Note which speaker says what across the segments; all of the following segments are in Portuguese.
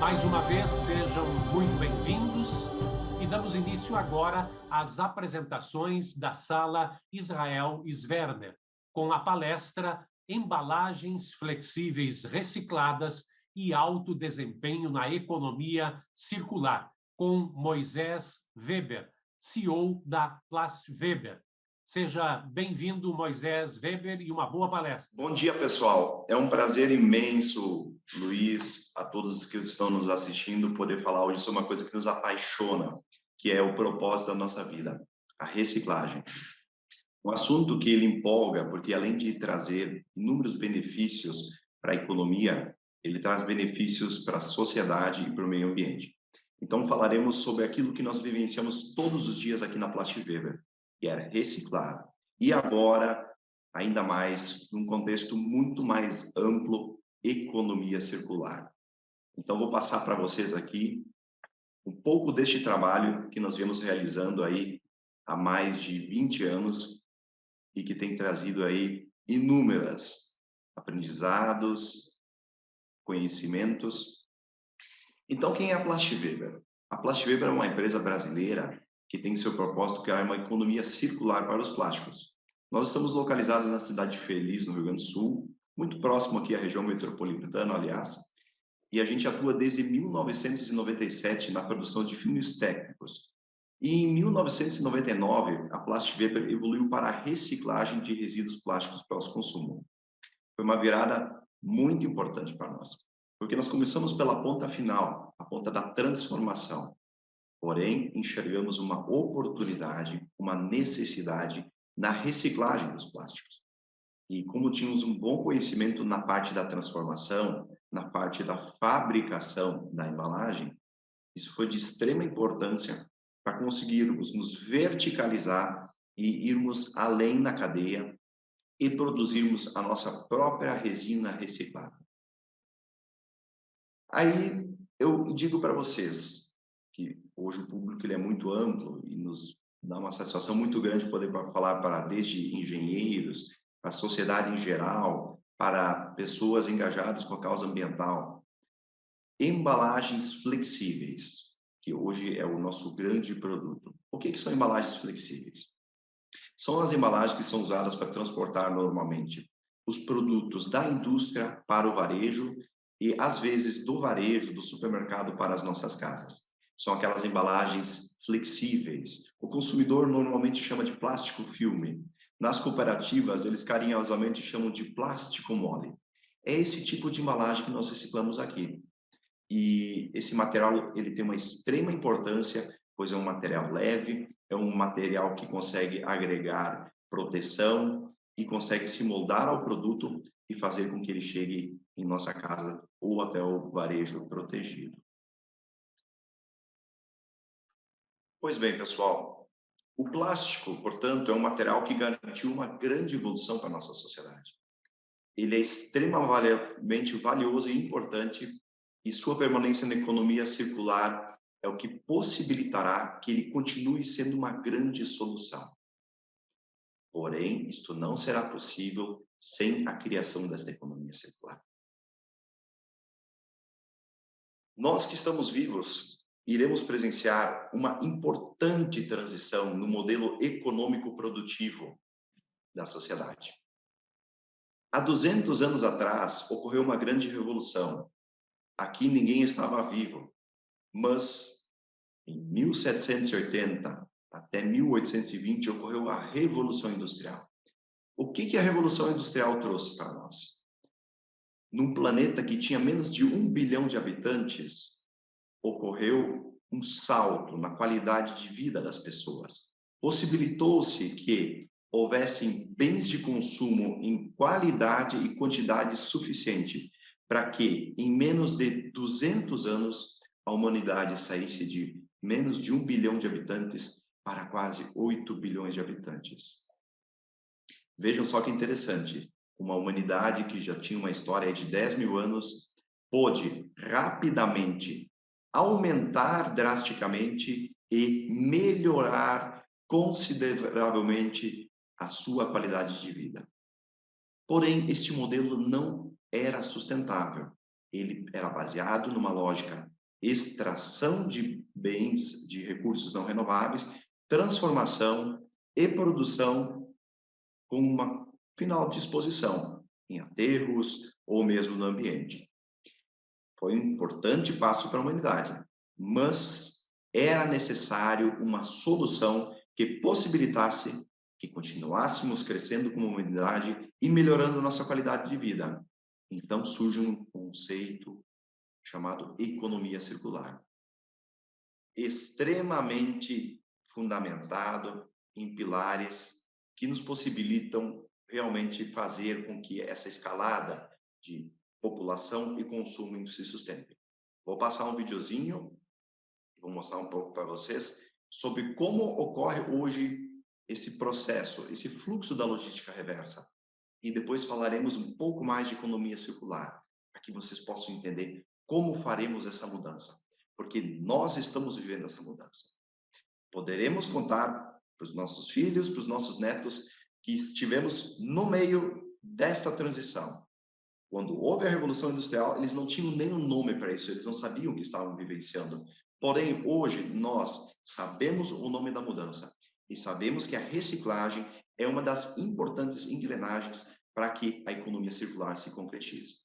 Speaker 1: Mais uma vez, sejam muito bem-vindos e damos início agora às apresentações da Sala Israel Sverner, com a palestra Embalagens Flexíveis Recicladas e Alto Desempenho na Economia Circular, com Moisés Weber, CEO da PlastWeber. Seja bem-vindo, Moisés Weber, e uma boa palestra.
Speaker 2: Bom dia, pessoal. É um prazer imenso, Luiz, a todos os que estão nos assistindo, poder falar hoje sobre uma coisa que nos apaixona, que é o propósito da nossa vida, a reciclagem. Um assunto que ele empolga, porque além de trazer inúmeros benefícios para a economia, ele traz benefícios para a sociedade e para o meio ambiente. Então, falaremos sobre aquilo que nós vivenciamos todos os dias aqui na PlastWeber, que era reciclar. E agora, ainda mais, num contexto muito mais amplo, economia circular. Então, vou passar para vocês aqui um pouco deste trabalho que nós viemos realizando aí há mais de 20 anos e que tem trazido aí inúmeros aprendizados, conhecimentos. Então, quem é a PlastWeber? A PlastWeber é uma empresa brasileira que tem seu propósito criar uma economia circular para os plásticos. Nós estamos localizados na cidade de Feliz, no Rio Grande do Sul, muito próximo aqui à região metropolitana, aliás, e a gente atua desde 1997 na produção de filmes técnicos. E em 1999, a PlastWeber evoluiu para a reciclagem de resíduos plásticos pós-consumo. Foi uma virada muito importante para nós, porque nós começamos pela ponta final, a ponta da transformação. Porém, enxergamos uma oportunidade, uma necessidade na reciclagem dos plásticos. E como tínhamos um bom conhecimento na parte da transformação, na parte da fabricação da embalagem, isso foi de extrema importância para conseguirmos nos verticalizar e irmos além na cadeia e produzirmos a nossa própria resina reciclada. Aí eu digo para vocês que hoje o público ele é muito amplo e nos dá uma satisfação muito grande poder falar para desde engenheiros, para a sociedade em geral, para pessoas engajadas com a causa ambiental. Embalagens flexíveis, que hoje é o nosso grande produto. O que são embalagens flexíveis? São as embalagens que são usadas para transportar normalmente os produtos da indústria para o varejo e, às vezes, do varejo, do supermercado para as nossas casas. São aquelas embalagens flexíveis. O consumidor normalmente chama de plástico filme. Nas cooperativas, eles carinhosamente chamam de plástico mole. É esse tipo de embalagem que nós reciclamos aqui. E esse material ele tem uma extrema importância, pois é um material leve, é um material que consegue agregar proteção e consegue se moldar ao produto e fazer com que ele chegue em nossa casa ou até o varejo protegido. Pois bem, pessoal, o plástico, portanto, é um material que garantiu uma grande evolução para a nossa sociedade. Ele é extremamente valioso e importante e sua permanência na economia circular é o que possibilitará que ele continue sendo uma grande solução. Porém, isto não será possível sem a criação desta economia circular. Nós que estamos vivos, iremos presenciar uma importante transição no modelo econômico produtivo da sociedade. Há 200 anos atrás, ocorreu uma grande revolução. Aqui ninguém estava vivo, mas em 1780 até 1820 ocorreu a Revolução Industrial. O que a Revolução Industrial trouxe para nós? Num planeta que tinha menos de 1 bilhão de habitantes, ocorreu um salto na qualidade de vida das pessoas. Possibilitou-se que houvessem bens de consumo em qualidade e quantidade suficiente para que, em menos de 200 anos, a humanidade saísse de menos de 1 bilhão de habitantes para quase 8 bilhões de habitantes. Vejam só que interessante, uma humanidade que já tinha uma história de 10 mil anos, pôde rapidamente aumentar drasticamente e melhorar consideravelmente a sua qualidade de vida. Porém, este modelo não era sustentável. Ele era baseado numa lógica extração de bens, de recursos não renováveis, transformação e produção com uma final disposição em aterros ou mesmo no ambiente. Foi um importante passo para a humanidade, mas era necessário uma solução que possibilitasse que continuássemos crescendo como humanidade e melhorando nossa qualidade de vida. Então surge um conceito chamado economia circular, extremamente fundamentado em pilares que nos possibilitam realmente fazer com que essa escalada de população e consumo se sustente. Vou passar um videozinho, vou mostrar um pouco para vocês sobre como ocorre hoje esse processo, esse fluxo da logística reversa. E depois falaremos um pouco mais de economia circular, para que vocês possam entender como faremos essa mudança, porque nós estamos vivendo essa mudança. Poderemos contar para os nossos filhos, para os nossos netos, que estivemos no meio desta transição. Quando houve a Revolução Industrial, eles não tinham nenhum nome para isso, eles não sabiam o que estavam vivenciando. Porém, hoje, nós sabemos o nome da mudança e sabemos que a reciclagem é uma das importantes engrenagens para que a economia circular se concretize.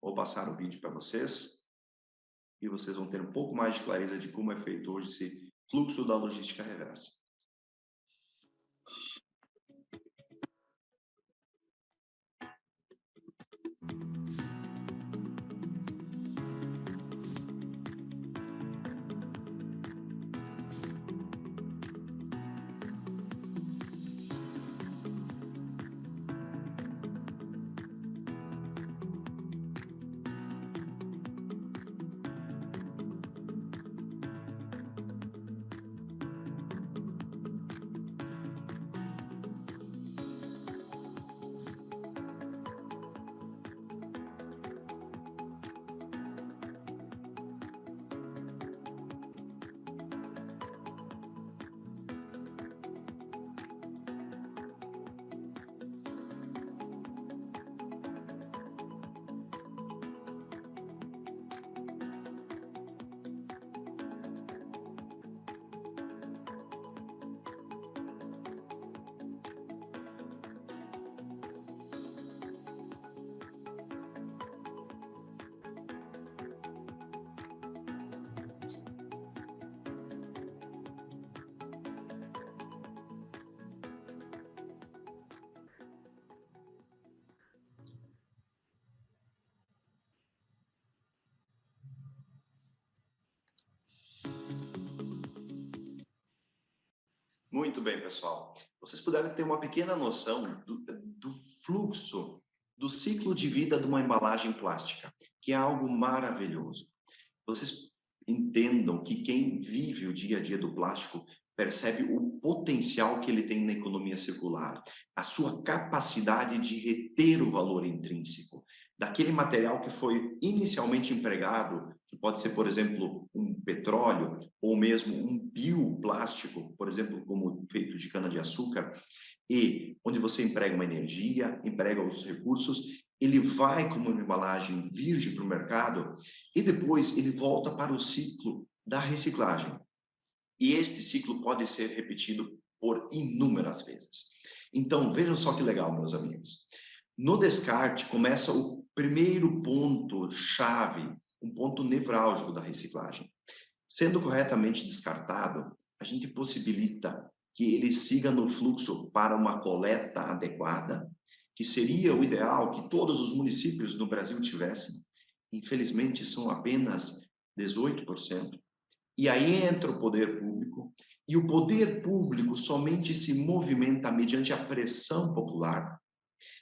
Speaker 2: Vou passar o vídeo para vocês e vocês vão ter um pouco mais de clareza de como é feito hoje esse fluxo da logística reversa. Muito bem, pessoal. Vocês puderam ter uma pequena noção do fluxo, do ciclo de vida de uma embalagem plástica, que é algo maravilhoso. Vocês entendam que quem vive o dia a dia do plástico percebe o potencial que ele tem na economia circular, a sua capacidade de reter o valor intrínseco daquele material que foi inicialmente empregado, que pode ser, por exemplo, um petróleo ou mesmo um bioplástico, por exemplo, como feito de cana-de-açúcar, e onde você emprega uma energia, emprega os recursos, ele vai como uma embalagem virgem para o mercado e depois ele volta para o ciclo da reciclagem. E este ciclo pode ser repetido por inúmeras vezes. Então, vejam só que legal, meus amigos. No descarte começa o primeiro ponto-chave, um ponto nevrálgico da reciclagem. Sendo corretamente descartado, a gente possibilita que ele siga no fluxo para uma coleta adequada, que seria o ideal que todos os municípios no Brasil tivessem. Infelizmente, são apenas 18%. E aí entra o poder público, e o poder público somente se movimenta mediante a pressão popular.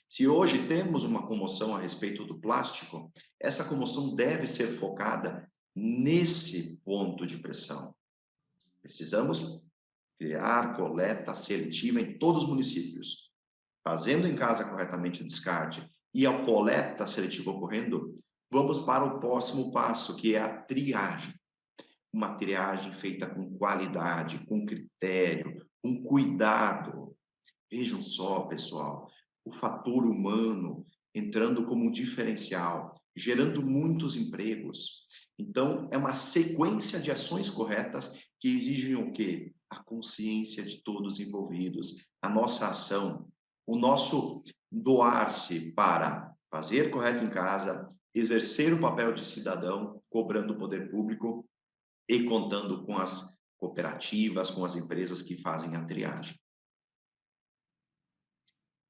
Speaker 2: Se hoje temos uma comoção a respeito do plástico, essa comoção deve ser focada nesse ponto de pressão. Precisamos criar coleta seletiva em todos os municípios, fazendo em casa corretamente o descarte e a coleta seletiva ocorrendo, vamos para o próximo passo, que é a triagem. Uma triagem feita com qualidade, com critério, com cuidado. Vejam só, pessoal, o fator humano entrando como um diferencial, gerando muitos empregos. Então, é uma sequência de ações corretas que exigem o quê? A consciência de todos envolvidos, a nossa ação, o nosso doar-se para fazer correto em casa, exercer o papel de cidadão, cobrando o poder público e contando com as cooperativas, com as empresas que fazem a triagem.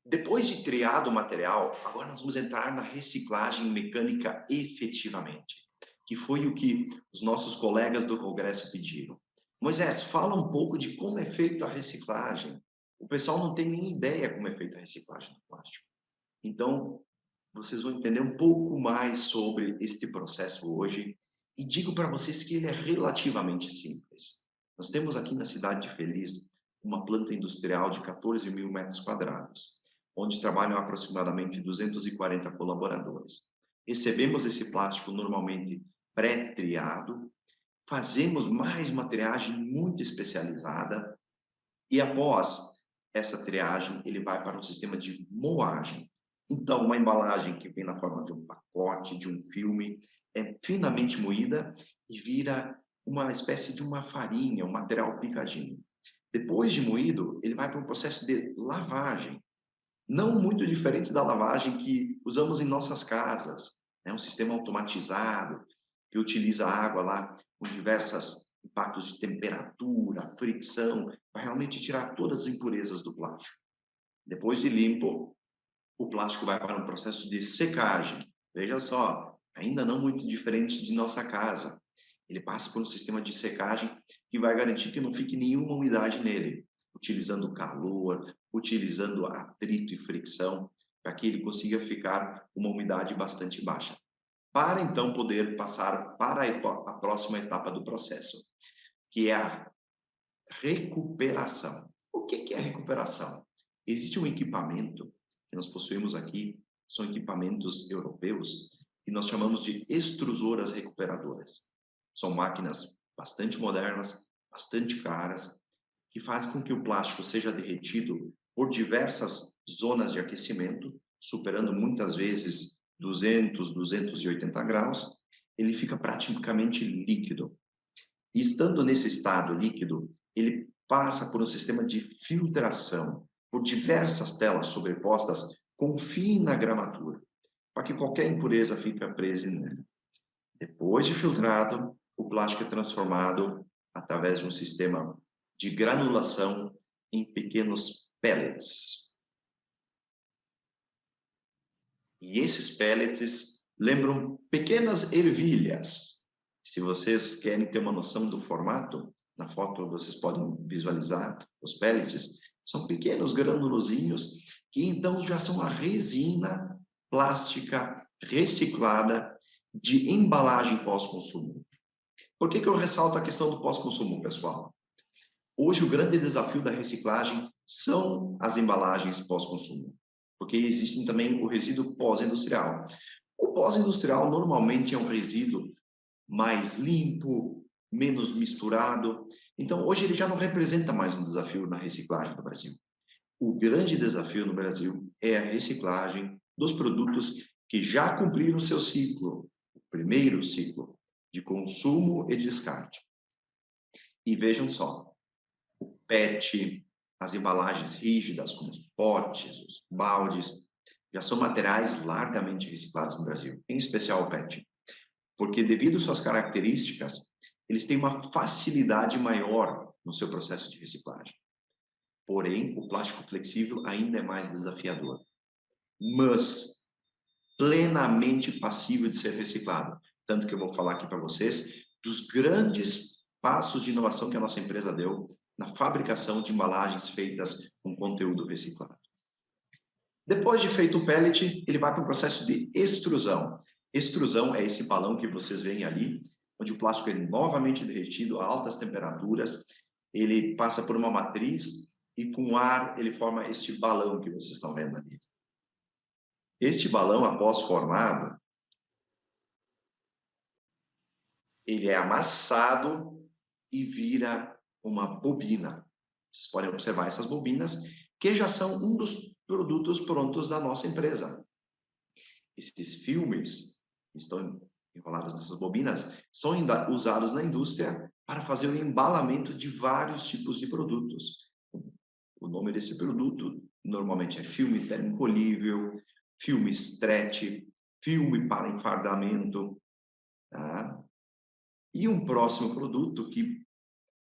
Speaker 2: Depois de triado o material, agora nós vamos entrar na reciclagem mecânica efetivamente, que foi o que os nossos colegas do Congresso pediram. Moisés, fala um pouco de como é feita a reciclagem. O pessoal não tem nem ideia como é feita a reciclagem do plástico. Então, vocês vão entender um pouco mais sobre este processo hoje e digo para vocês que ele é relativamente simples. Nós temos aqui na cidade de Feliz uma planta industrial de 14 mil metros quadrados, onde trabalham aproximadamente 240 colaboradores. Recebemos esse plástico normalmente pré-triado, fazemos mais uma triagem muito especializada e após essa triagem ele vai para um sistema de moagem. Então, uma embalagem que vem na forma de um pacote, de um filme, é finamente moída e vira uma espécie de uma farinha, um material picadinho. Depois de moído, ele vai para um processo de lavagem, não muito diferente da lavagem que usamos em nossas casas. É um sistema automatizado que utiliza água lá com diversos impactos de temperatura, fricção, para realmente tirar todas as impurezas do plástico. Depois de limpo, o plástico vai para um processo de secagem. Veja só, ainda não muito diferente de nossa casa. Ele passa por um sistema de secagem que vai garantir que não fique nenhuma umidade nele, utilizando calor, utilizando atrito e fricção, para que ele consiga ficar com uma umidade bastante baixa. Para então poder passar para a próxima etapa do processo, que é a recuperação. O que é a recuperação? Existe um equipamento que nós possuímos aqui, são equipamentos europeus, que nós chamamos de extrusoras recuperadoras. São máquinas bastante modernas, bastante caras, que fazem com que o plástico seja derretido por diversas zonas de aquecimento, superando muitas vezes 200, 280 graus, ele fica praticamente líquido. E estando nesse estado líquido, ele passa por um sistema de filtração, por diversas telas sobrepostas com fina gramatura, para que qualquer impureza fique presa nele. Depois de filtrado, o plástico é transformado através de um sistema de granulação em pequenos pellets. E esses pellets lembram pequenas ervilhas. Se vocês querem ter uma noção do formato, na foto vocês podem visualizar os pellets. São pequenos granulozinhos que então já são a resina plástica reciclada de embalagem pós-consumo. Por que eu ressalto a questão do pós-consumo, pessoal? Hoje o grande desafio da reciclagem são as embalagens pós-consumo, porque existe também o resíduo pós-industrial. O pós-industrial normalmente é um resíduo mais limpo, menos misturado. Então, hoje ele já não representa mais um desafio na reciclagem do Brasil. O grande desafio no Brasil é a reciclagem dos produtos que já cumpriram o seu ciclo, o primeiro ciclo de consumo e descarte. E vejam só, o PET, as embalagens rígidas, como os potes, os baldes, já são materiais largamente reciclados no Brasil, em especial o PET, porque devido às suas características, eles têm uma facilidade maior no seu processo de reciclagem. Porém, o plástico flexível ainda é mais desafiador, mas plenamente passível de ser reciclado. Tanto que eu vou falar aqui para vocês dos grandes passos de inovação que a nossa empresa deu na fabricação de embalagens feitas com conteúdo reciclado. Depois de feito o pellet, ele vai para o processo de extrusão. Extrusão é esse balão que vocês veem ali, onde o plástico é novamente derretido a altas temperaturas, ele passa por uma matriz e com ar ele forma este balão que vocês estão vendo ali. Este balão, após formado, ele é amassado e vira uma bobina. Vocês podem observar essas bobinas, que já são um dos produtos prontos da nossa empresa. Esses filmes estão enroladas nessas bobinas, são usados na indústria para fazer o embalamento de vários tipos de produtos. O nome desse produto normalmente é filme termocolível, filme stretch, filme para enfardamento, tá? E um próximo produto que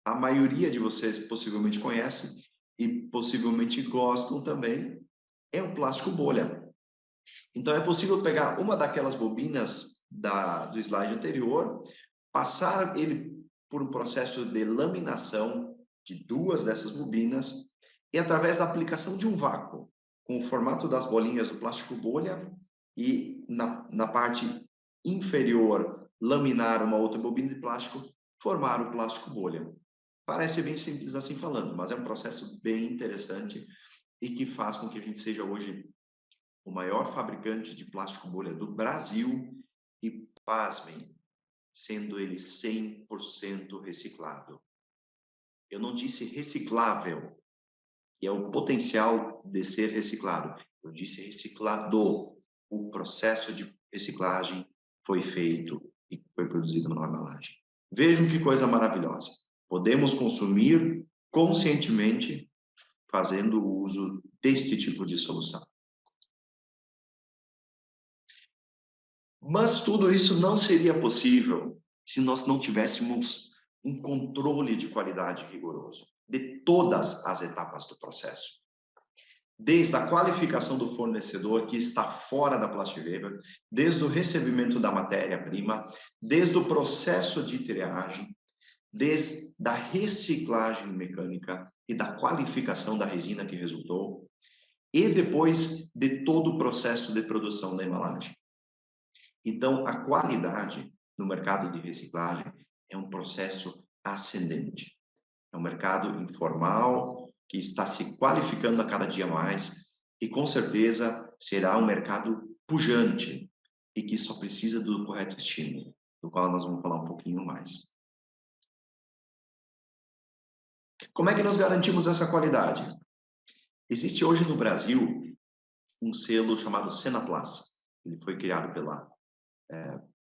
Speaker 2: a maioria de vocês possivelmente conhece e possivelmente gostam também é o plástico bolha. Então, é possível pegar uma daquelas bobinas do slide anterior, passar ele por um processo de laminação de duas dessas bobinas e, através da aplicação de um vácuo, com o formato das bolinhas do plástico bolha e, na parte inferior, laminar uma outra bobina de plástico, formar o plástico bolha. Parece bem simples assim falando, mas é um processo bem interessante e que faz com que a gente seja hoje o maior fabricante de plástico bolha do Brasil e, pasmem, sendo ele 100% reciclado. Eu não disse reciclável, que é o potencial de ser reciclado. Eu disse reciclado. O processo de reciclagem foi feito e foi produzido numa embalagem. Vejam que coisa maravilhosa. Podemos consumir conscientemente fazendo uso deste tipo de solução. Mas tudo isso não seria possível se nós não tivéssemos um controle de qualidade rigoroso de todas as etapas do processo. Desde a qualificação do fornecedor, que está fora da Plastiweber, desde o recebimento da matéria-prima, desde o processo de triagem, desde a reciclagem mecânica e da qualificação da resina que resultou, e depois de todo o processo de produção da embalagem. Então, a qualidade no mercado de reciclagem é um processo ascendente. É um mercado informal que está se qualificando a cada dia mais e, com certeza, será um mercado pujante e que só precisa do correto estímulo, do qual nós vamos falar um pouquinho mais. Como é que nós garantimos essa qualidade? Existe hoje no Brasil um selo chamado Senaplast. Ele foi criado pela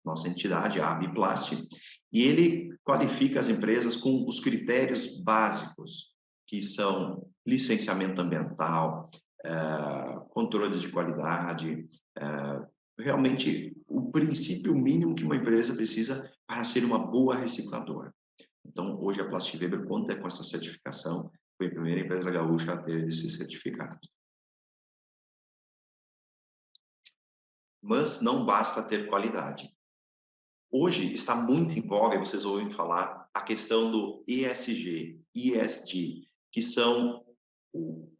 Speaker 2: nossa entidade, a Abiplast, e ele qualifica as empresas com os critérios básicos, que são licenciamento ambiental, controle de qualidade, realmente o princípio mínimo que uma empresa precisa para ser uma boa recicladora. Então, hoje a Plastiweber conta com essa certificação, foi a primeira empresa gaúcha a ter esse certificado. Mas não basta ter qualidade. Hoje está muito em voga, e vocês ouvem falar, a questão do ESG, que são o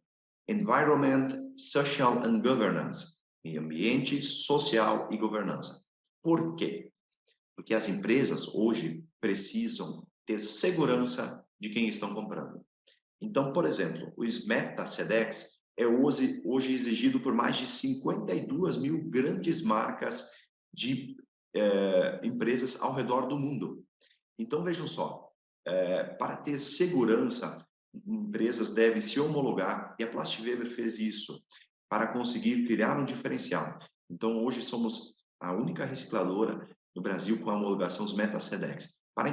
Speaker 2: Environment, Social and Governance, meio ambiente, social e governança. Por quê? Porque as empresas hoje precisam ter segurança de quem estão comprando. Então, por exemplo, o SMET da Sedex é hoje exigido por mais de 52 mil grandes marcas de empresas ao redor do mundo. Então, vejam só, para ter segurança, empresas devem se homologar, e a Plastiweber fez isso para conseguir criar um diferencial. Então, hoje somos a única recicladora no Brasil com a homologação dos Meta-Sedex, para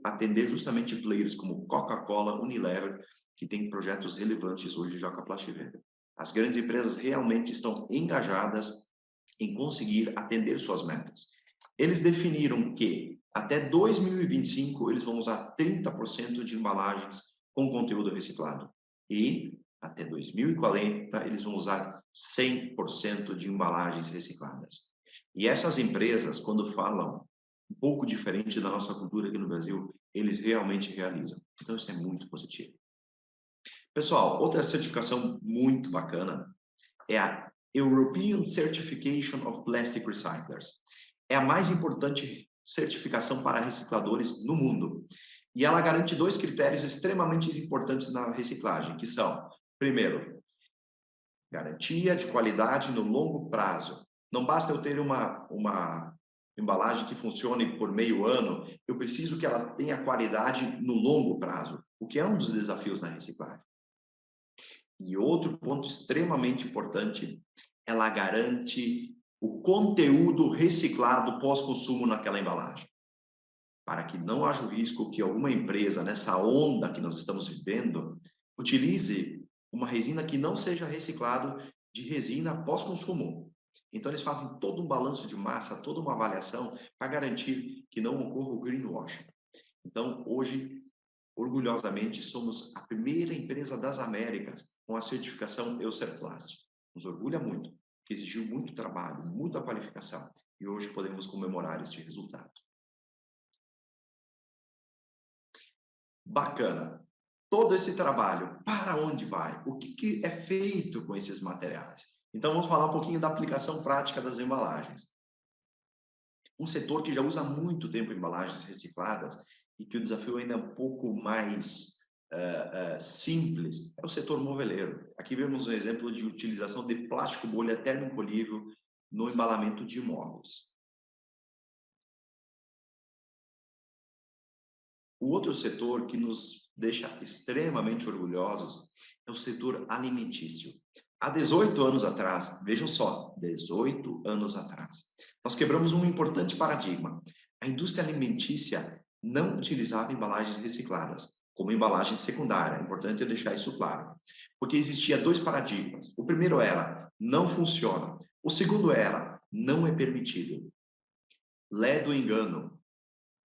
Speaker 2: atender justamente players como Coca-Cola, Unilever, que tem projetos relevantes hoje já com a Plastiweber. As grandes empresas realmente estão engajadas em conseguir atender suas metas. Eles definiram que até 2025 eles vão usar 30% de embalagens com conteúdo reciclado e até 2040 eles vão usar 100% de embalagens recicladas. E essas empresas, quando falam um pouco diferente da nossa cultura aqui no Brasil, eles realmente realizam. Então isso é muito positivo. Pessoal, outra certificação muito bacana é a European Certification of Plastic Recyclers. É a mais importante certificação para recicladores no mundo. E ela garante dois critérios extremamente importantes na reciclagem, que são, primeiro, garantia de qualidade no longo prazo. Não basta eu ter uma embalagem que funcione por meio ano, eu preciso que ela tenha qualidade no longo prazo, o que é um dos desafios na reciclagem. E outro ponto extremamente importante, ela garante o conteúdo reciclado pós-consumo naquela embalagem, para que não haja o risco que alguma empresa, nessa onda que nós estamos vivendo, utilize uma resina que não seja reciclado de resina pós-consumo. Então, eles fazem todo um balanço de massa, toda uma avaliação para garantir que não ocorra o greenwashing. Então, hoje, orgulhosamente, somos a primeira empresa das Américas com a certificação Eucerplast. Nos orgulha muito, porque exigiu muito trabalho, muita qualificação, e hoje podemos comemorar este resultado. Bacana. Todo esse trabalho, para onde vai? O que é feito com esses materiais? Então, vamos falar um pouquinho da aplicação prática das embalagens. Um setor que já usa muito tempo embalagens recicladas e que o desafio ainda é um pouco mais simples é o setor moveleiro. Aqui vemos um exemplo de utilização de plástico bolha termocolível no embalamento de imóveis. O outro setor que nos deixa extremamente orgulhosos é o setor alimentício. Há 18 anos atrás, vejam só, 18 anos atrás, nós quebramos um importante paradigma. A indústria alimentícia não utilizava embalagens recicladas como embalagem secundária. É importante eu deixar isso claro. Porque existia dois paradigmas. O primeiro era, não funciona. O segundo era, não é permitido. Lé do engano.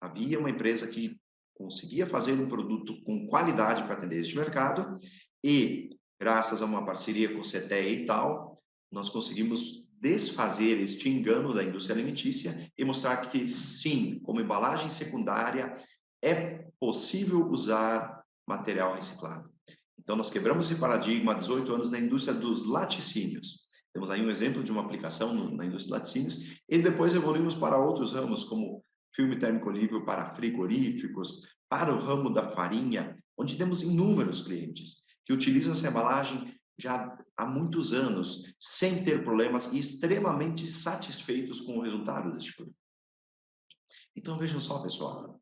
Speaker 2: Havia uma empresa que conseguia fazer um produto com qualidade para atender este mercado e, graças a uma parceria com o CETEA e tal, nós conseguimos desfazer este engano da indústria alimentícia e mostrar que, sim, como embalagem secundária, é possível usar material reciclado. Então, nós quebramos esse paradigma há 18 anos na indústria dos laticínios. Temos aí um exemplo de uma aplicação na indústria dos laticínios e depois evoluímos para outros ramos, como filme termocolível para frigoríficos, para o ramo da farinha, onde temos inúmeros clientes que utilizam essa embalagem já há muitos anos, sem ter problemas e extremamente satisfeitos com o resultado deste produto. Então, vejam só, pessoal,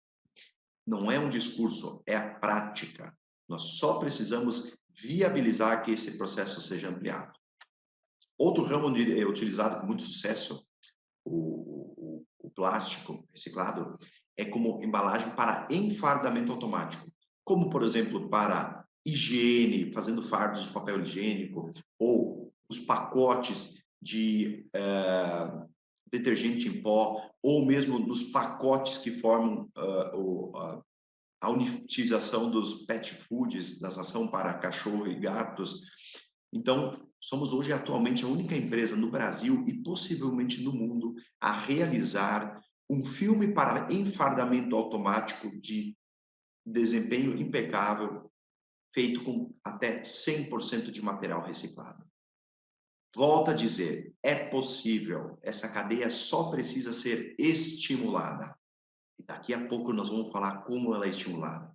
Speaker 2: não é um discurso, é a prática. Nós só precisamos viabilizar que esse processo seja ampliado. Outro ramo onde é utilizado com muito sucesso, o plástico reciclado, é como embalagem para enfardamento automático, como, por exemplo, para higiene, fazendo fardos de papel higiênico, ou os pacotes de detergente em pó, ou mesmo nos pacotes que formam a unitização dos pet foods, da ração para cachorro e gatos. Então, somos hoje atualmente a única empresa no Brasil e possivelmente no mundo a realizar um filme para enfardamento automático de desempenho impecável, feito com até 100% de material reciclado. Volto a dizer, é possível, essa cadeia só precisa ser estimulada. E daqui a pouco nós vamos falar como ela é estimulada.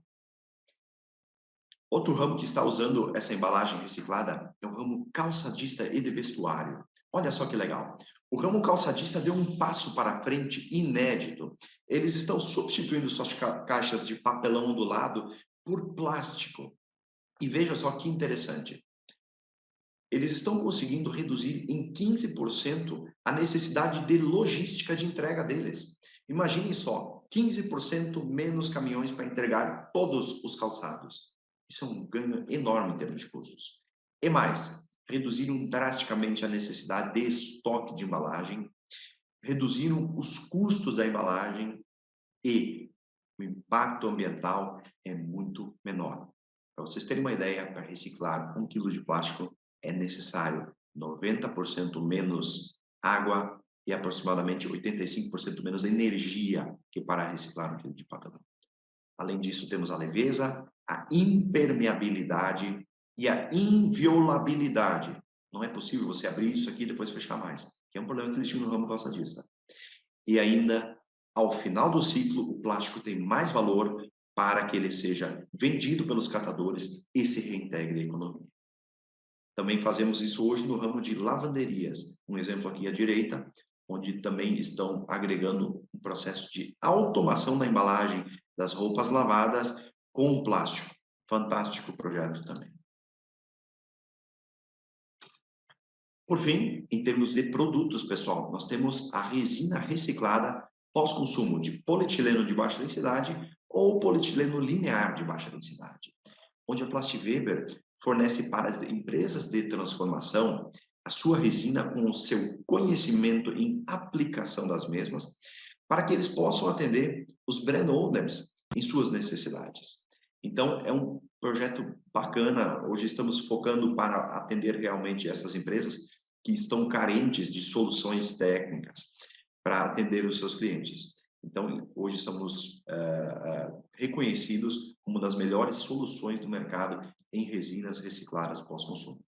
Speaker 2: Outro ramo que está usando essa embalagem reciclada é o ramo calçadista e de vestuário. Olha só que legal. O ramo calçadista deu um passo para frente inédito. Eles estão substituindo suas caixas de papelão ondulado por plástico. E veja só que interessante. Eles estão conseguindo reduzir em 15% a necessidade de logística de entrega deles. Imaginem só, 15% menos caminhões para entregar todos os calçados. Isso é um ganho enorme em termos de custos. E mais, reduziram drasticamente a necessidade de estoque de embalagem, reduziram os custos da embalagem e o impacto ambiental é muito menor. Para vocês terem uma ideia, para reciclar 1 quilo de plástico é necessário 90% menos água e aproximadamente 85% menos energia que para reciclar 1 quilo de papelão. Além disso, temos a leveza, a impermeabilidade e a inviolabilidade. Não é possível você abrir isso aqui e depois fechar mais, que é um problema que existe no ramo calçadista. E ainda, ao final do ciclo, o plástico tem mais valor para que ele seja vendido pelos catadores e se reintegre à economia. Também fazemos isso hoje no ramo de lavanderias. Um exemplo aqui à direita, onde também estão agregando um processo de automação da embalagem das roupas lavadas com plástico. Fantástico projeto também. Por fim, em termos de produtos, pessoal, nós temos a resina reciclada pós-consumo de polietileno de baixa densidade ou polietileno linear de baixa densidade, onde a Plastweber fornece para as empresas de transformação a sua resina com o seu conhecimento em aplicação das mesmas, para que eles possam atender os brand owners em suas necessidades. Então, é um projeto bacana. Hoje estamos focando para atender realmente essas empresas que estão carentes de soluções técnicas para atender os seus clientes. Então, hoje estamos reconhecidos como uma das melhores soluções do mercado em resinas recicladas pós-consumo.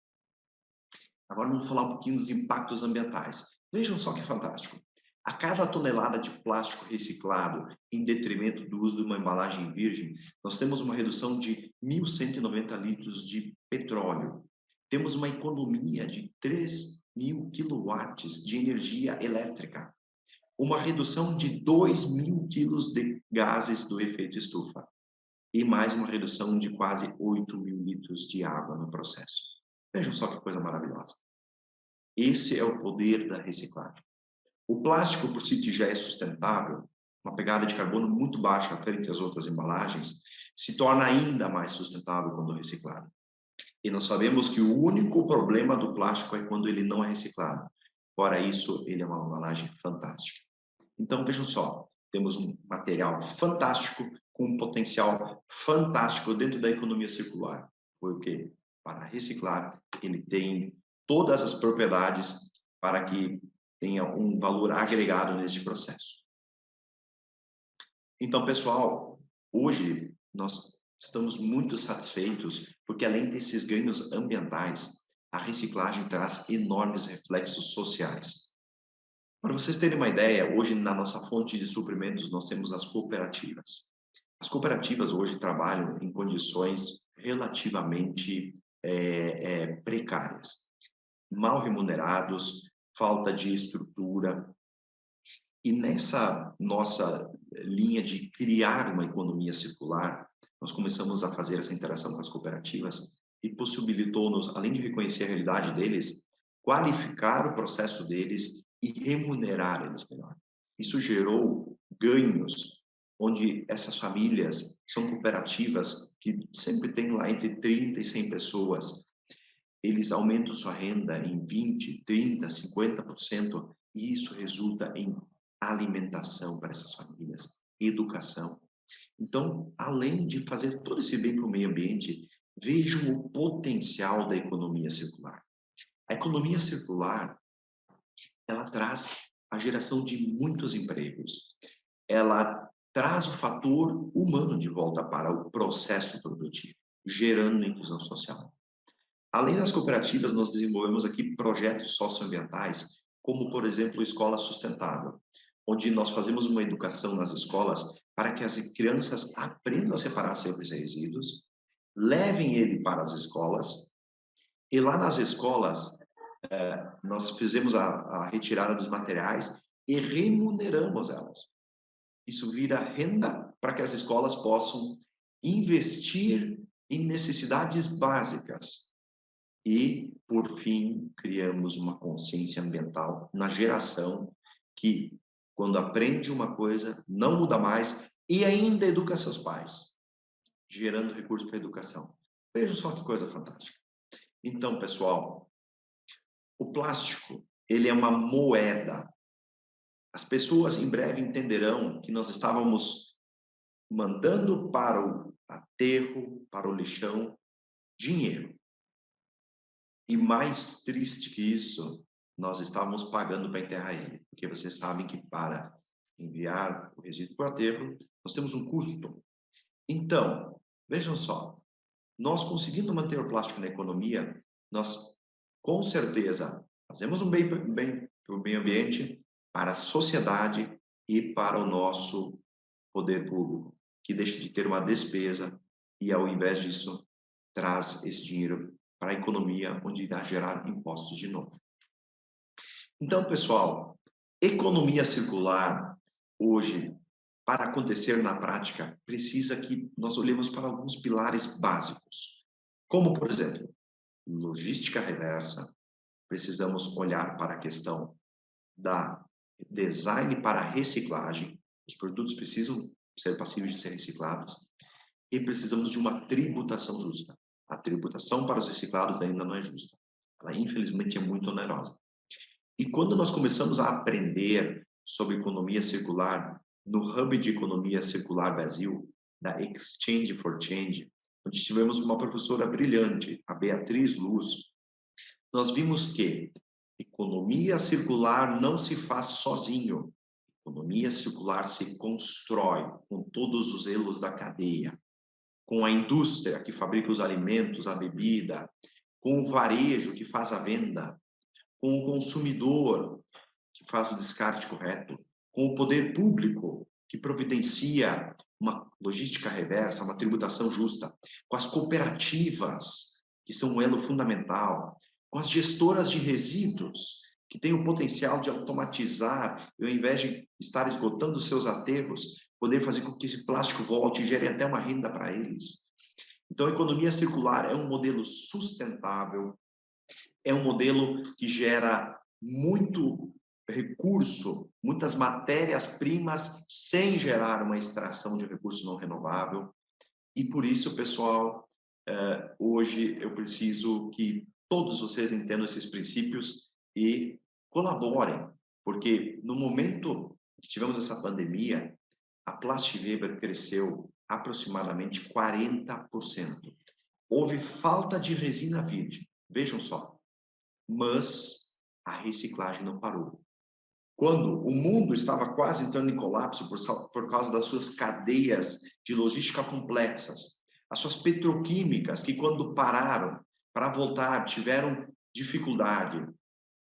Speaker 2: Agora vamos falar um pouquinho dos impactos ambientais. Vejam só que fantástico. A cada tonelada de plástico reciclado, em detrimento do uso de uma embalagem virgem, nós temos uma redução de 1.190 litros de petróleo. Temos uma economia de 3.000 quilowatts de energia elétrica. Uma redução de 2.000 quilos de gases do efeito estufa. E mais uma redução de quase 8.000 litros de água no processo. Vejam só que coisa maravilhosa. Esse é o poder da reciclagem. O plástico, por si que já é sustentável, uma pegada de carbono muito baixa frente às outras embalagens, se torna ainda mais sustentável quando reciclado. E nós sabemos que o único problema do plástico é quando ele não é reciclado. Fora isso, ele é uma embalagem fantástica. Então, vejam só, temos um material fantástico, com um potencial fantástico dentro da economia circular. Porque, para reciclar, ele tem todas as propriedades para que tenha um valor agregado neste processo. Então, pessoal, hoje nós estamos muito satisfeitos porque, além desses ganhos ambientais, a reciclagem traz enormes reflexos sociais. Para vocês terem uma ideia, hoje na nossa fonte de suprimentos nós temos as cooperativas. As cooperativas hoje trabalham em condições relativamente precárias, mal remunerados, falta de estrutura. E nessa nossa linha de criar uma economia circular, nós começamos a fazer essa interação com as cooperativas e possibilitou-nos, além de reconhecer a realidade deles, qualificar o processo deles e remunerar eles melhor. Isso gerou ganhos, onde essas famílias são cooperativas que sempre têm lá entre 30 e 100 pessoas. Eles aumentam sua renda em 20%, 30%, 50%, e isso resulta em alimentação para essas famílias, educação. Então, além de fazer todo esse bem para o meio ambiente, vejam o potencial da economia circular. A economia circular, ela traz a geração de muitos empregos. Ela traz o fator humano de volta para o processo produtivo, gerando inclusão social. Além das cooperativas, nós desenvolvemos aqui projetos socioambientais, como, por exemplo, Escola Sustentável, onde nós fazemos uma educação nas escolas para que as crianças aprendam a separar seus resíduos, levem ele para as escolas, e lá nas escolas nós fizemos a retirada dos materiais e remuneramos elas. Isso vira renda para que as escolas possam investir em necessidades básicas. E, por fim, criamos uma consciência ambiental na geração que, quando aprende uma coisa, não muda mais e ainda educa seus pais, gerando recursos para a educação. Vejam só que coisa fantástica. Então, pessoal, o plástico, ele é uma moeda. As pessoas em breve entenderão que nós estávamos mandando para o aterro, para o lixão, dinheiro. E mais triste que isso, nós estávamos pagando para enterrar ele. Porque vocês sabem que para enviar o resíduo para o aterro, nós temos um custo. Então, vejam só, nós conseguindo manter o plástico na economia, nós, com certeza, fazemos um bem para o meio ambiente, para a sociedade e para o nosso poder público, que deixa de ter uma despesa e, ao invés disso, traz esse dinheiro para a economia, onde irá gerar impostos de novo. Então, pessoal, economia circular, hoje, para acontecer na prática, precisa que nós olhemos para alguns pilares básicos, como, por exemplo, logística reversa, precisamos olhar para a questão da design para reciclagem. Os produtos precisam ser passíveis de ser reciclados e precisamos de uma tributação justa. A tributação para os reciclados ainda não é justa. Ela, infelizmente, é muito onerosa. E quando nós começamos a aprender sobre economia circular no Hub de Economia Circular Brasil, da Exchange for Change, onde tivemos uma professora brilhante, a Beatriz Luz, nós vimos que economia circular não se faz sozinho. Economia circular se constrói com todos os elos da cadeia, com a indústria que fabrica os alimentos, a bebida, com o varejo que faz a venda, com o consumidor que faz o descarte correto, com o poder público que providencia uma logística reversa, uma tributação justa, com as cooperativas, que são um elo fundamental, com as gestoras de resíduos, que têm o potencial de automatizar, e ao invés de estar esgotando seus aterros, poder fazer com que esse plástico volte e gere até uma renda para eles. Então, a economia circular é um modelo sustentável, é um modelo que gera muito recurso, muitas matérias-primas, sem gerar uma extração de recurso não renovável. E por isso, pessoal, hoje eu preciso que todos vocês entendam esses princípios e colaborem, porque no momento que tivemos essa pandemia, a Plastweber cresceu aproximadamente 40%. Houve falta de resina virgem, vejam só, mas a reciclagem não parou. Quando o mundo estava quase entrando em colapso por causa das suas cadeias de logística complexas, as suas petroquímicas, que quando pararam para voltar tiveram dificuldade,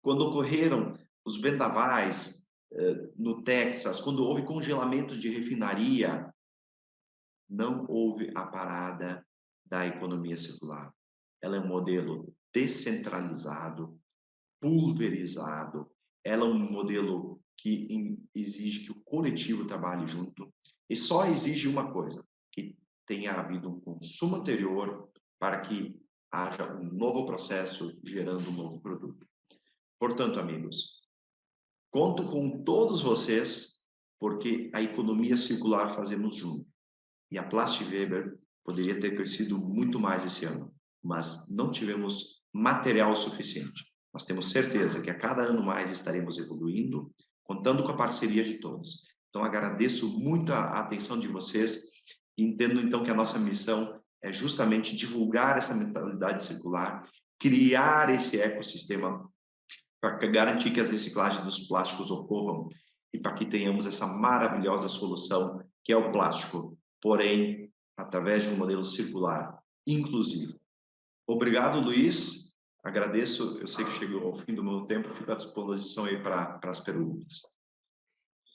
Speaker 2: quando ocorreram os vendavais no Texas, quando houve congelamento de refinaria, não houve a parada da economia circular. Ela é um modelo descentralizado, pulverizado, ela é um modelo que exige que o coletivo trabalhe junto e só exige uma coisa, que tenha havido um consumo anterior para que haja um novo processo gerando um novo produto. Portanto, amigos, conto com todos vocês, porque a economia circular fazemos junto. E a Plastweber poderia ter crescido muito mais esse ano, mas não tivemos material suficiente. Nós temos certeza que a cada ano mais estaremos evoluindo, contando com a parceria de todos. Então, agradeço muito a atenção de vocês e entendo, então, que a nossa missão é justamente divulgar essa mentalidade circular, criar esse ecossistema para garantir que as reciclagens dos plásticos ocorram e para que tenhamos essa maravilhosa solução que é o plástico, porém, através de um modelo circular, inclusivo. Obrigado, Luiz. Agradeço. Eu sei que chegou ao fim do meu tempo, fico à disposição aí para as perguntas.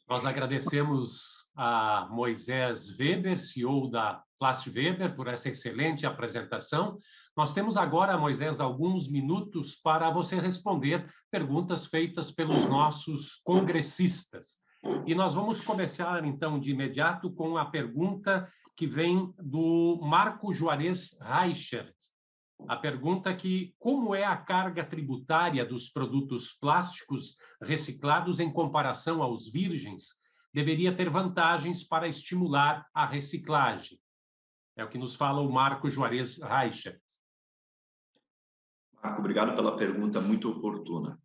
Speaker 1: Nós agradecemos a Moisés Weber, CEO da Plastweber, por essa excelente apresentação. Nós temos agora, Moisés, alguns minutos para você responder perguntas feitas pelos nossos congressistas. E nós vamos começar, então, de imediato com a pergunta que vem do Marco Juarez Reichert. A pergunta que, como é a carga tributária dos produtos plásticos reciclados em comparação aos virgens, deveria ter vantagens para estimular a reciclagem? É o que nos fala o Marco Juarez Reichert.
Speaker 2: Marco, obrigado pela pergunta muito oportuna.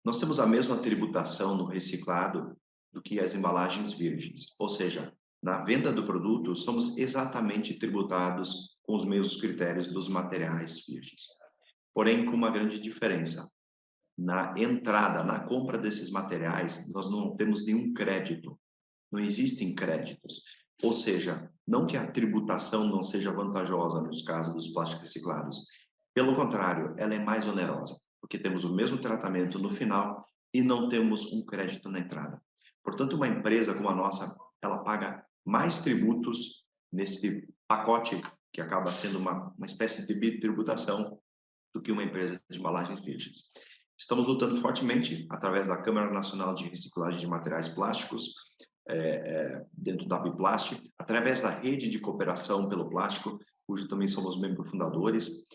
Speaker 2: Nós temos a mesma tributação no reciclado do que as embalagens virgens, ou seja, na venda do produto, somos exatamente tributados com os mesmos critérios dos materiais virgens. Porém, com uma grande diferença. Na entrada, na compra desses materiais, nós não temos nenhum crédito. Não existem créditos. Ou seja, não que a tributação não seja vantajosa nos casos dos plásticos reciclados. Pelo contrário, ela é mais onerosa, porque temos o mesmo tratamento no final e não temos um crédito na entrada. Portanto, uma empresa como a nossa, ela paga mais tributos nesse pacote que acaba sendo uma espécie de bitributação do que uma empresa de embalagens virgens. Estamos lutando fortemente através da Câmara Nacional de Reciclagem de Materiais Plásticos, dentro da Biplast, através da Rede de Cooperação pelo Plástico, cujo também somos membros fundadores,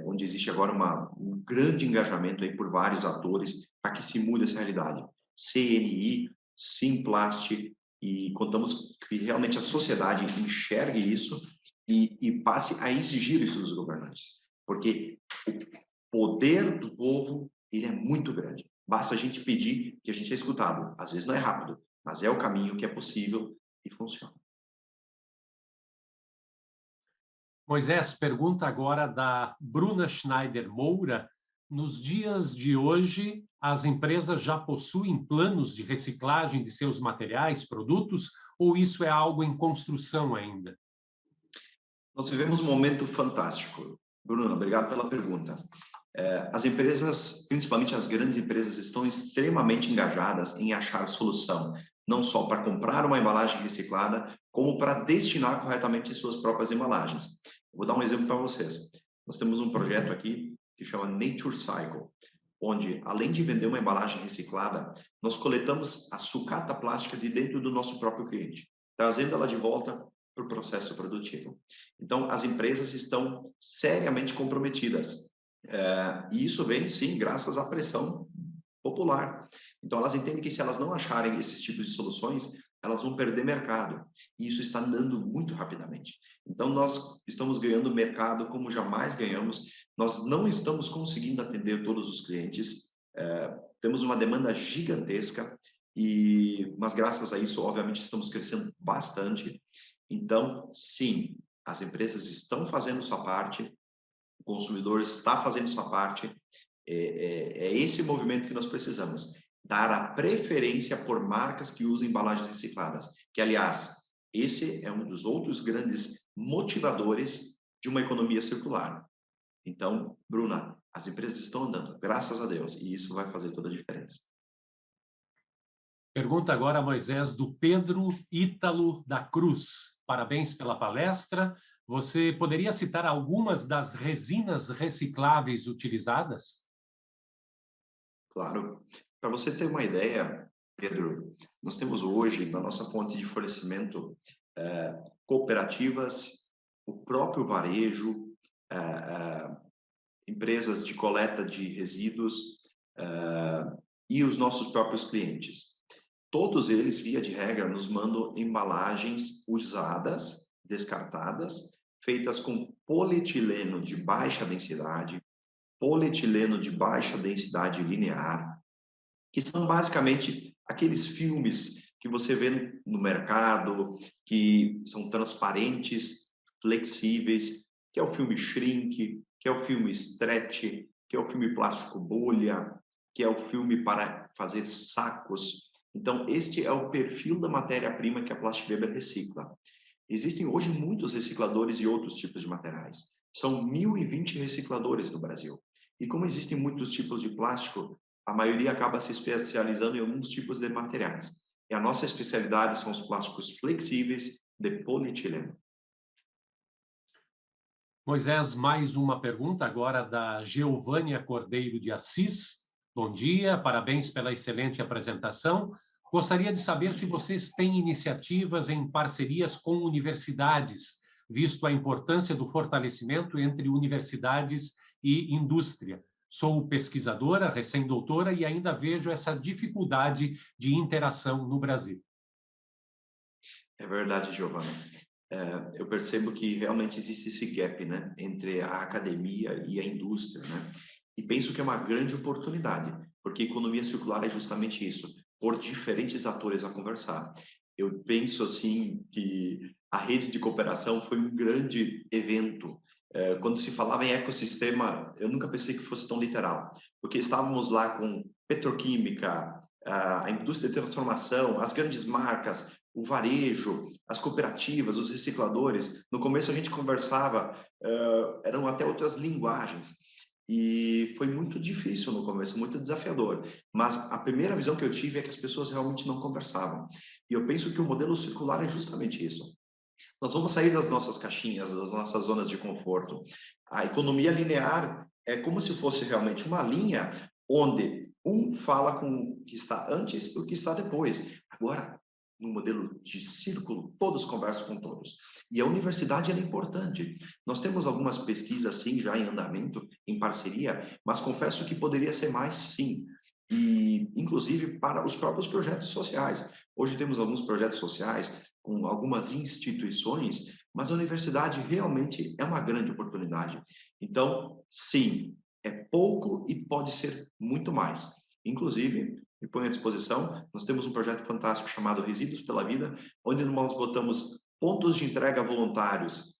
Speaker 2: onde existe agora um grande engajamento aí por vários atores para que se mude essa realidade. CNI, Simplast, e contamos que realmente a sociedade enxergue isso e passe a exigir isso dos governantes, porque o poder do povo, ele é muito grande. Basta a gente pedir que a gente é escutado. Às vezes não é rápido, mas é o caminho que é possível e funciona.
Speaker 1: Moisés, pergunta agora da Bruna Schneider Moura. Nos dias de hoje, as empresas já possuem planos de reciclagem de seus materiais, produtos, ou isso é algo em construção ainda?
Speaker 2: Nós vivemos um momento fantástico. Bruna, obrigado pela pergunta. As empresas, principalmente as grandes empresas, estão extremamente engajadas em achar solução, não só para comprar uma embalagem reciclada, como para destinar corretamente suas próprias embalagens. Vou dar um exemplo para vocês. Nós temos um projeto aqui que chama Nature Cycle, onde, além de vender uma embalagem reciclada, nós coletamos a sucata plástica de dentro do nosso próprio cliente, trazendo ela de volta para o processo produtivo. Então, as empresas estão seriamente comprometidas. E isso vem, sim, graças à pressão popular. Então, elas entendem que se elas não acharem esses tipos de soluções, elas vão perder mercado. E isso está andando muito rapidamente. Então, nós estamos ganhando mercado como jamais ganhamos. Nós não estamos conseguindo atender todos os clientes. Temos uma demanda gigantesca, mas graças a isso, obviamente, estamos crescendo bastante. Então, sim, as empresas estão fazendo sua parte, o consumidor está fazendo sua parte. É esse movimento que nós precisamos, dar a preferência por marcas que usam embalagens recicladas, que, aliás, esse é um dos outros grandes motivadores de uma economia circular. Então, Bruna, as empresas estão andando, graças a Deus, e isso vai fazer toda a diferença.
Speaker 1: Pergunta agora, Moisés, do Pedro Ítalo da Cruz. Parabéns pela palestra. Você poderia citar algumas das resinas recicláveis utilizadas?
Speaker 2: Claro. Para você ter uma ideia, Pedro, nós temos hoje, na nossa fonte de fornecimento, cooperativas, o próprio varejo, empresas de coleta de resíduos e os nossos próprios clientes. Todos eles, via de regra, nos mandam embalagens usadas, descartadas, feitas com polietileno de baixa densidade, polietileno de baixa densidade linear, que são basicamente aqueles filmes que você vê no mercado, que são transparentes, flexíveis, que é o filme shrink, que é o filme stretch, que é o filme plástico bolha, que é o filme para fazer sacos. Então, este é o perfil da matéria-prima que a Plastic Weber recicla. Existem hoje muitos recicladores e outros tipos de materiais. São 1.020 recicladores no Brasil. E como existem muitos tipos de plástico, a maioria acaba se especializando em alguns tipos de materiais. E a nossa especialidade são os plásticos flexíveis de polietileno.
Speaker 1: Moisés, mais uma pergunta agora da Geovânia Cordeiro de Assis. Bom dia, parabéns pela excelente apresentação. Gostaria de saber se vocês têm iniciativas em parcerias com universidades, visto a importância do fortalecimento entre universidades e indústria. Sou pesquisadora, recém-doutora, e ainda vejo essa dificuldade de interação no Brasil.
Speaker 2: É verdade, Giovana. Eu percebo que realmente existe esse gap, né, entre a academia e a indústria, né? E penso que é uma grande oportunidade, porque economia circular é justamente isso, pôr diferentes atores a conversar. Eu penso assim que a rede de cooperação foi um grande evento. Quando se falava em ecossistema, eu nunca pensei que fosse tão literal, porque estávamos lá com petroquímica, a indústria de transformação, as grandes marcas, o varejo, as cooperativas, os recicladores. No começo a gente conversava, eram até outras linguagens. E foi muito difícil no começo, muito desafiador. Mas a primeira visão que eu tive é que as pessoas realmente não conversavam. E eu penso que o modelo circular é justamente isso. Nós vamos sair das nossas caixinhas, das nossas zonas de conforto. A economia linear é como se fosse realmente uma linha onde um fala com o que está antes e o que está depois. Agora, no modelo de círculo, todos conversam com todos. E a universidade ela é importante. Nós temos algumas pesquisas, sim, já em andamento, em parceria, mas confesso que poderia ser mais, sim. E, inclusive, para os próprios projetos sociais. Hoje temos alguns projetos sociais com algumas instituições, mas a universidade realmente é uma grande oportunidade. Então, sim, é pouco e pode ser muito mais. Inclusive, me ponho à disposição, nós temos um projeto fantástico chamado Resíduos pela Vida, onde nós botamos pontos de entrega voluntários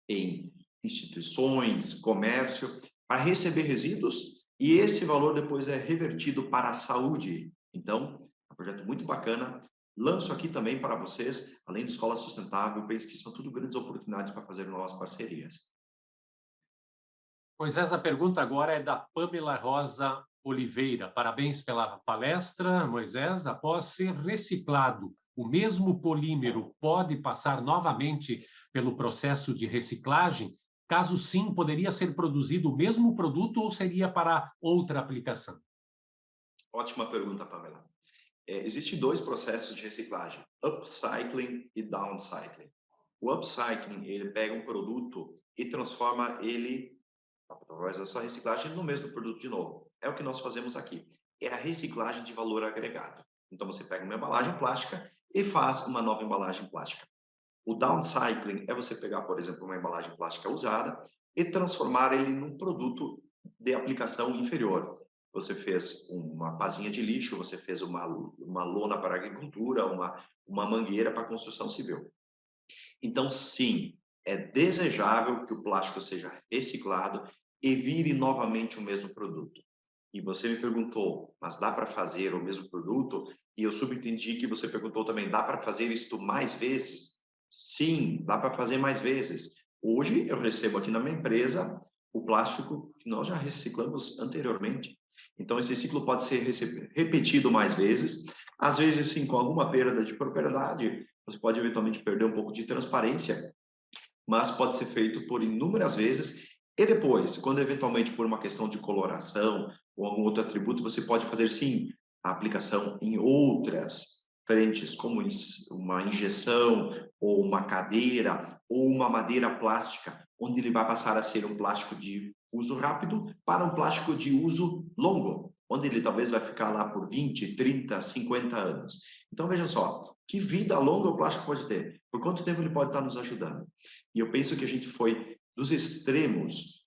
Speaker 2: em instituições, comércio, para receber resíduos, e esse valor depois é revertido para a saúde. Então, é um projeto muito bacana. Lanço aqui também para vocês, além de Escola Sustentável, penso que são tudo grandes oportunidades para fazer novas parcerias.
Speaker 1: Pois essa pergunta agora é da Pamela Rosa Oliveira. Parabéns pela palestra, Moisés. Após ser reciclado, o mesmo polímero pode passar novamente pelo processo de reciclagem? Caso sim, poderia ser produzido o mesmo produto ou seria para outra aplicação?
Speaker 2: Ótima pergunta, Pamela. Existem dois processos de reciclagem, upcycling e downcycling. O upcycling, ele pega um produto e transforma ele, através da sua reciclagem, no mesmo produto de novo. É o que nós fazemos aqui. É a reciclagem de valor agregado. Então, você pega uma embalagem plástica e faz uma nova embalagem plástica. O downcycling é você pegar, por exemplo, uma embalagem plástica usada e transformar ele num produto de aplicação inferior. Você fez uma pazinha de lixo, você fez uma lona para agricultura, uma mangueira para construção civil. Então, sim, é desejável que o plástico seja reciclado e vire novamente o mesmo produto. E você me perguntou, mas dá para fazer o mesmo produto? E eu subentendi que você perguntou também, dá para fazer isto mais vezes? Sim, dá para fazer mais vezes. Hoje eu recebo aqui na minha empresa o plástico que nós já reciclamos anteriormente. Então esse ciclo pode ser repetido mais vezes, às vezes sim com alguma perda de propriedade, você pode eventualmente perder um pouco de transparência, mas pode ser feito por inúmeras vezes. E depois, quando eventualmente por uma questão de coloração ou algum outro atributo, você pode fazer sim a aplicação em outras frentes, como uma injeção ou uma cadeira ou uma madeira plástica, onde ele vai passar a ser um plástico de uso rápido para um plástico de uso longo, onde ele talvez vai ficar lá por 20, 30, 50 anos. Então, veja só, que vida longa o plástico pode ter? Por quanto tempo ele pode estar nos ajudando? E eu penso que a gente foi dos extremos,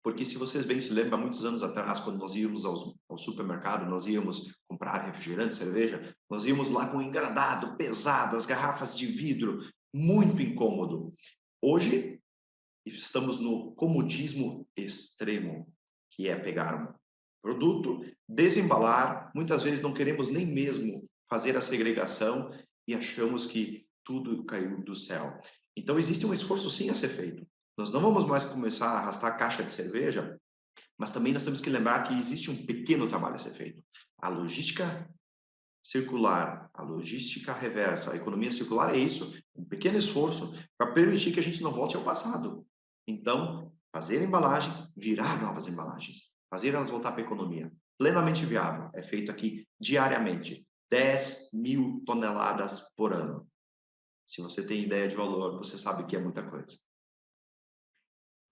Speaker 2: porque se vocês bem se lembram, há muitos anos atrás, quando nós íamos ao supermercado, nós íamos comprar refrigerante, cerveja, nós íamos lá com um engradado pesado, as garrafas de vidro, muito incômodo. Hoje, estamos no comodismo extremo, que é pegar um produto, desembalar, muitas vezes não queremos nem mesmo fazer a segregação e achamos que tudo caiu do céu. Então, existe um esforço sim a ser feito. Nós não vamos mais começar a arrastar caixa de cerveja, mas também nós temos que lembrar que existe um pequeno trabalho a ser feito. A logística circular, a logística reversa, a economia circular é isso, um pequeno esforço para permitir que a gente não volte ao passado. Então, fazer embalagens, virar novas embalagens, fazer elas voltar para a economia. Plenamente viável, é feito aqui diariamente, 10 mil toneladas por ano. Se você tem ideia de valor, você sabe que é muita coisa.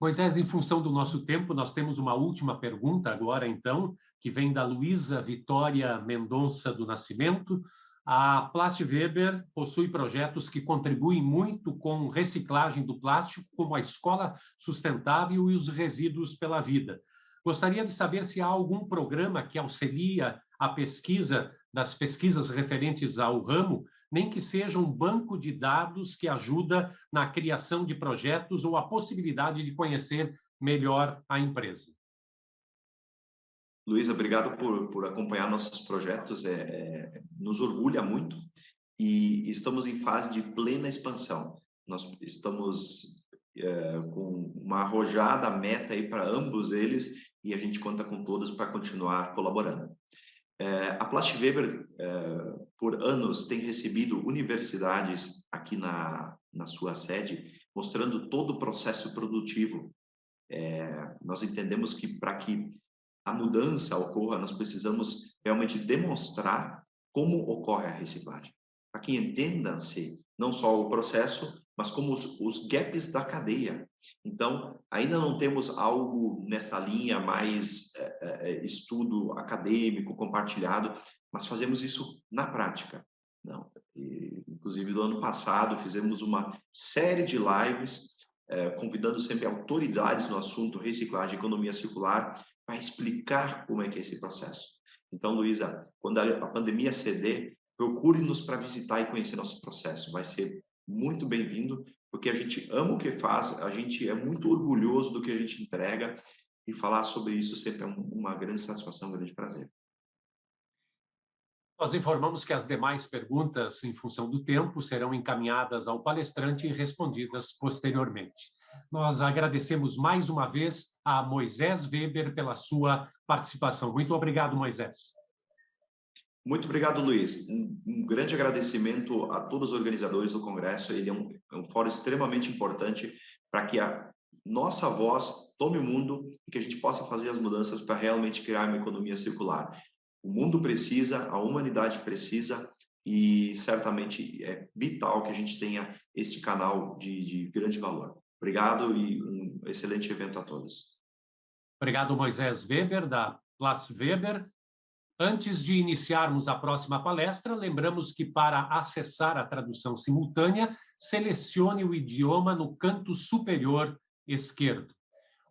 Speaker 1: Moisés, em função do nosso tempo, nós temos uma última pergunta agora, então, que vem da Luísa Vitória Mendonça do Nascimento. A Plastweber possui projetos que contribuem muito com reciclagem do plástico, como a Escola Sustentável e os Resíduos pela Vida. Gostaria de saber se há algum programa que auxilia a pesquisa das pesquisas referentes ao ramo, nem que seja um banco de dados que ajuda na criação de projetos ou a possibilidade de conhecer melhor a empresa.
Speaker 2: Luísa, obrigado por acompanhar nossos projetos, nos orgulha muito e estamos em fase de plena expansão. Nós estamos com uma arrojada meta aí para ambos eles e a gente conta com todos para continuar colaborando. A Plastweber, por anos, tem recebido universidades aqui na sua sede, mostrando todo o processo produtivo. Nós entendemos que para que a mudança ocorra, nós precisamos realmente demonstrar como ocorre a reciclagem. para que entenda-se não só o processo, mas como os gaps da cadeia. Então, ainda não temos algo nessa linha mais estudo acadêmico, compartilhado, mas fazemos isso na prática. Não. Inclusive, no ano passado, fizemos uma série de lives, convidando sempre autoridades no assunto reciclagem e economia circular, para explicar como é que é esse processo. Então, Luísa, quando a pandemia ceder, procure-nos para visitar e conhecer nosso processo. Vai ser muito bem-vindo, porque a gente ama o que faz, a gente é muito orgulhoso do que a gente entrega, e falar sobre isso sempre é uma grande satisfação, um grande prazer.
Speaker 1: Nós informamos que as demais perguntas, em função do tempo, serão encaminhadas ao palestrante e respondidas posteriormente. Nós agradecemos mais uma vez a Moisés Weber pela sua participação. Muito obrigado, Moisés.
Speaker 2: Muito obrigado, Luiz. Um grande agradecimento a todos os organizadores do Congresso. Ele é um fórum extremamente importante para que a nossa voz tome o mundo e que a gente possa fazer as mudanças para realmente criar uma economia circular. O mundo precisa, a humanidade precisa, e certamente é vital que a gente tenha este canal de grande valor. Obrigado e um excelente evento a todos.
Speaker 1: Obrigado, Moisés Weber, da Plus Weber. Antes de iniciarmos a próxima palestra, lembramos que para acessar a tradução simultânea, selecione o idioma no canto superior esquerdo.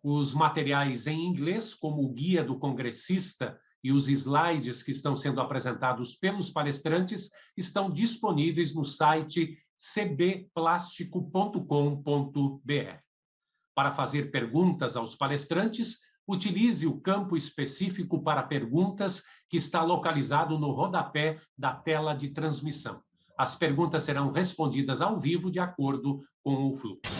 Speaker 1: Os materiais em inglês, como o guia do congressista e os slides que estão sendo apresentados pelos palestrantes, estão disponíveis no site cbplástico.com.br. Para fazer perguntas aos palestrantes, utilize o campo específico para perguntas que está localizado no rodapé da tela de transmissão. As perguntas serão respondidas ao vivo de acordo com o fluxo.